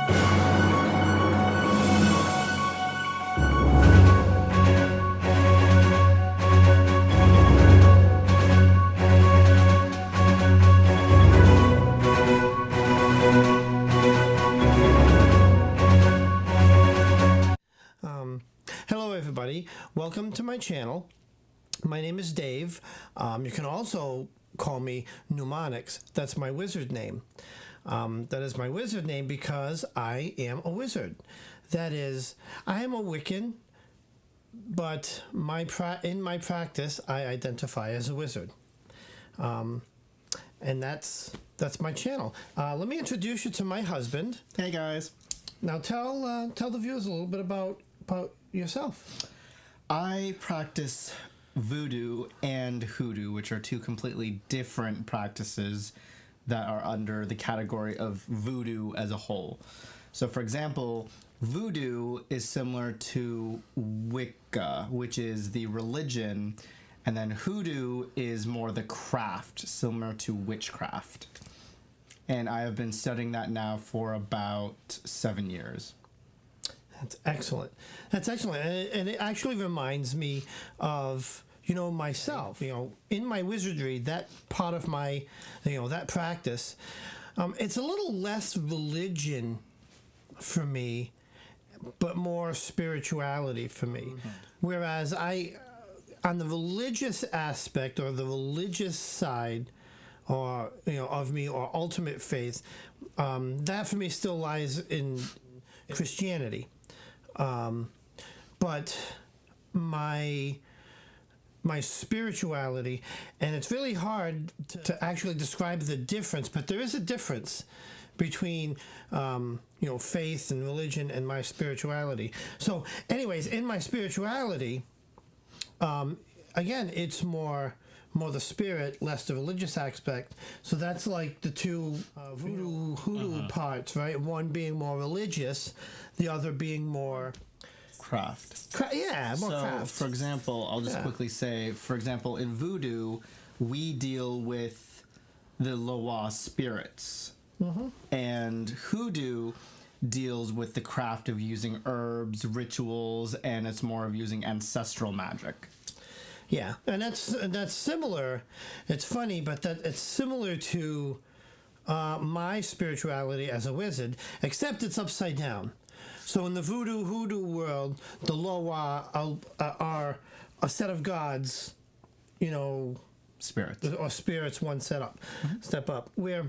Hello everybody, welcome to my channel. My name is Dave. You can also call me Mnemonics. That's my wizard name. That is my wizard name because I am a wizard. That is, I am a Wiccan, but in my practice I identify as a wizard. And that's my channel. Let me introduce you to my husband. Hey guys. Now tell the viewers a little bit about yourself. I practice voodoo and hoodoo, which are two completely different practices that are under the category of voodoo as a whole. So for example, voodoo is similar to Wicca, which is the religion, and then hoodoo is more the craft, similar to witchcraft. And I have been studying that now for about 7 years. That's excellent. That's excellent. And it actually reminds me of, myself, in my wizardry, that part of my, that practice, it's a little less religion for me, but more spirituality for me. Mm-hmm. Whereas on the religious aspect or the religious side, or, of me, or ultimate faith, that for me still lies in Christianity. But my spirituality, and it's really hard to actually describe the difference, but there is a difference between faith and religion and my spirituality. So anyways, in my spirituality, again, it's more the spirit, less the religious aspect. So that's like the two hoodoo parts, right? One being more religious, the other being more craft. More craft. For example, I'll just quickly say, for example, in voodoo, we deal with the Loa spirits. Mm-hmm. And hoodoo deals with the craft of using herbs, rituals, and it's more of using ancestral magic. Yeah, and that's similar. It's funny, but it's similar to my spirituality as a wizard, except it's upside down. So in the hoodoo world, the Loa are a set of gods, spirits, or spirits one step up. Where,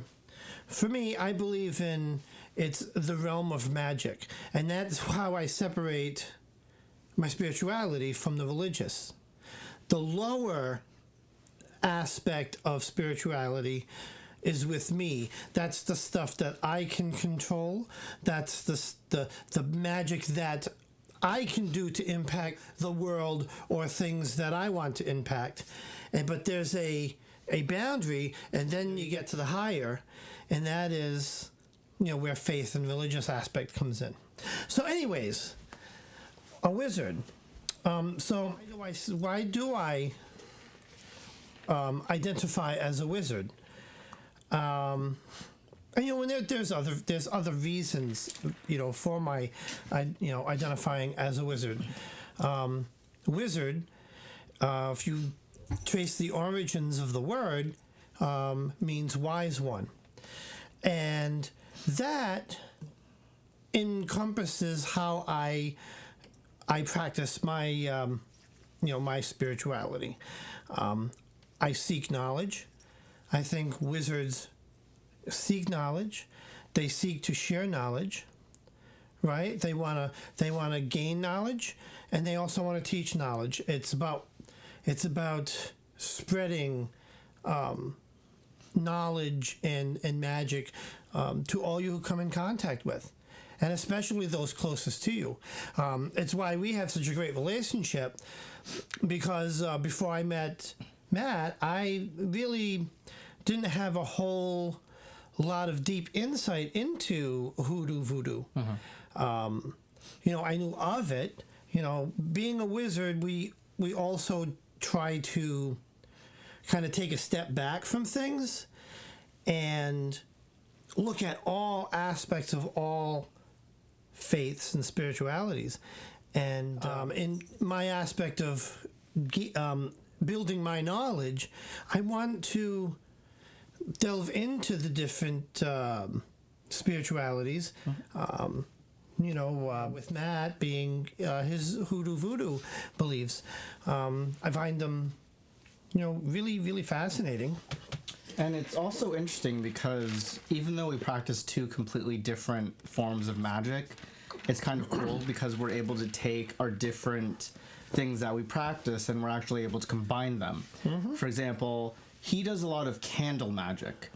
for me, I believe it's the realm of magic, and that's how I separate my spirituality from the religious. The lower aspect of spirituality is with me. That's the stuff that I can control. That's the magic that I can do to impact the world or things that I want to impact. But there's a boundary, and then you get to the higher, and that is where faith and religious aspect comes in. So anyways, a wizard. So why do I identify as a wizard? And there's other reasons, for my, identifying as a wizard. Wizard, if you trace the origins of the word, means wise one, and that encompasses how I practice my, my spirituality. I seek knowledge. I think wizards seek knowledge. They seek to share knowledge, right? They wanna gain knowledge, and they also want to teach knowledge. It's about spreading knowledge and magic to all you who come in contact with, and especially those closest to you. It's why we have such a great relationship, because before I met Matt, I really didn't have a whole lot of deep insight into hoodoo voodoo. I knew of it. Being a wizard, we also try to kind of take a step back from things and look at all aspects of all faiths and spiritualities. And in my aspect of building my knowledge, I want to delve into the different spiritualities. With Matt being his hoodoo voodoo beliefs, I find them, really, really fascinating. And it's also interesting because even though we practice two completely different forms of magic, it's kind of cool because we're able to take our different things that we practice and we're actually able to combine them. For example, he does a lot of candle magic.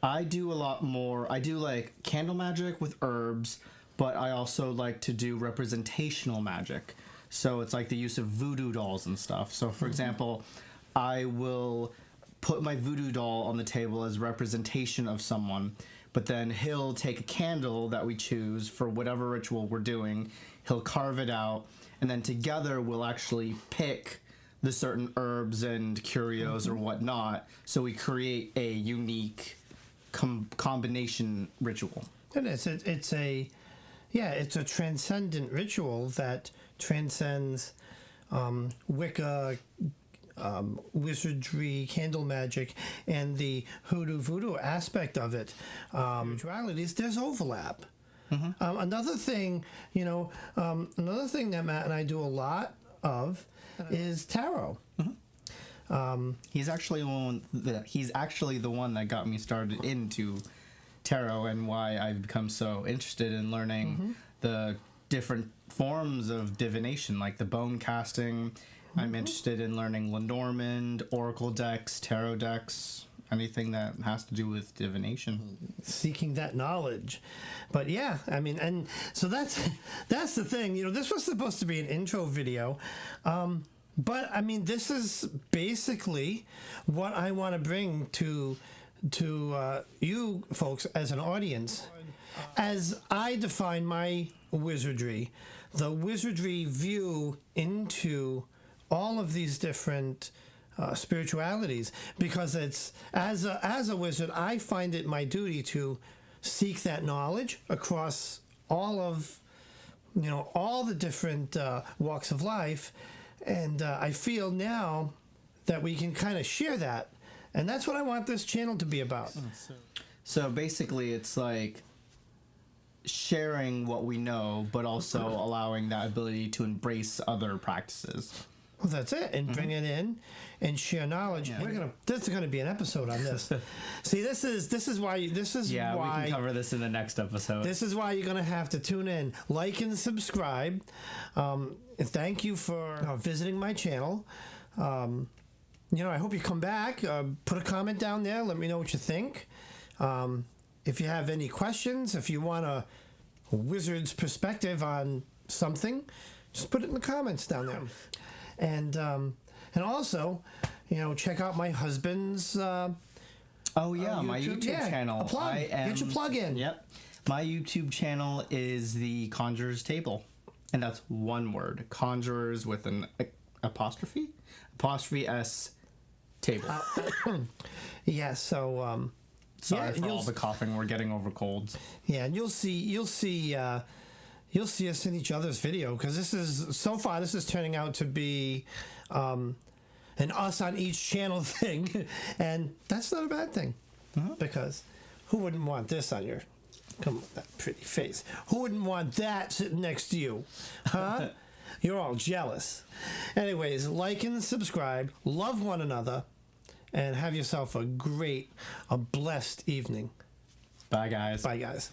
I do a lot more. I do like candle magic with herbs, but I also like to do representational magic. So it's like the use of voodoo dolls and stuff. So for example, I will put my voodoo doll on the table as representation of someone, but then he'll take a candle that we choose for whatever ritual we're doing, he'll carve it out, and then together we'll actually pick the certain herbs and curios or whatnot, so we create a unique combination ritual. And it's a transcendent ritual that transcends Wicca, wizardry, candle magic, and the hoodoo voodoo aspect of it. Spiritualities, there's overlap. Another thing that Matt and I do a lot of is tarot. He's actually the one that got me started into tarot and why I've become so interested in learning the different forms of divination, like the bone casting. I'm interested in learning Lenormand, oracle decks, tarot decks, anything that has to do with divination. Seeking that knowledge. But yeah, I mean, and so that's the thing. This was supposed to be an intro video. But I mean, this is basically what I want to bring to you folks as an audience. As I define my wizardry, the wizardry view into all of these different spiritualities, because it's as a wizard, I find it my duty to seek that knowledge across all of all the different walks of life, and I feel now that we can kind of share that, and that's what I want this channel to be about. So basically, it's like sharing what we know, but also allowing that ability to embrace other practices. Well, that's it, and bring it in and share knowledge. Yeah. There's going to be an episode on this. See, this is why we can cover this in the next episode. This is why you're going to have to tune in, like and subscribe. And thank you for visiting my channel. I hope you come back. Put a comment down there. Let me know what you think. If you have any questions, if you want a wizard's perspective on something, just put it in the comments down there. And also, check out my husband's my YouTube channel. A plug. Get your plug in. Yep. My YouTube channel is the Conjurer's Table, and that's one word. Conjurers with an apostrophe S table. Yeah. So. Sorry for all the coughing. We're getting over colds. Yeah, and you'll see us in each other's video, because this is turning out to be an us on each channel thing, and that's not a bad thing, because who wouldn't want this on your that pretty face? Who wouldn't want that sitting next to you, huh? You're all jealous. Anyways, like and subscribe, love one another, and have yourself a blessed evening. Bye, guys. Bye, guys.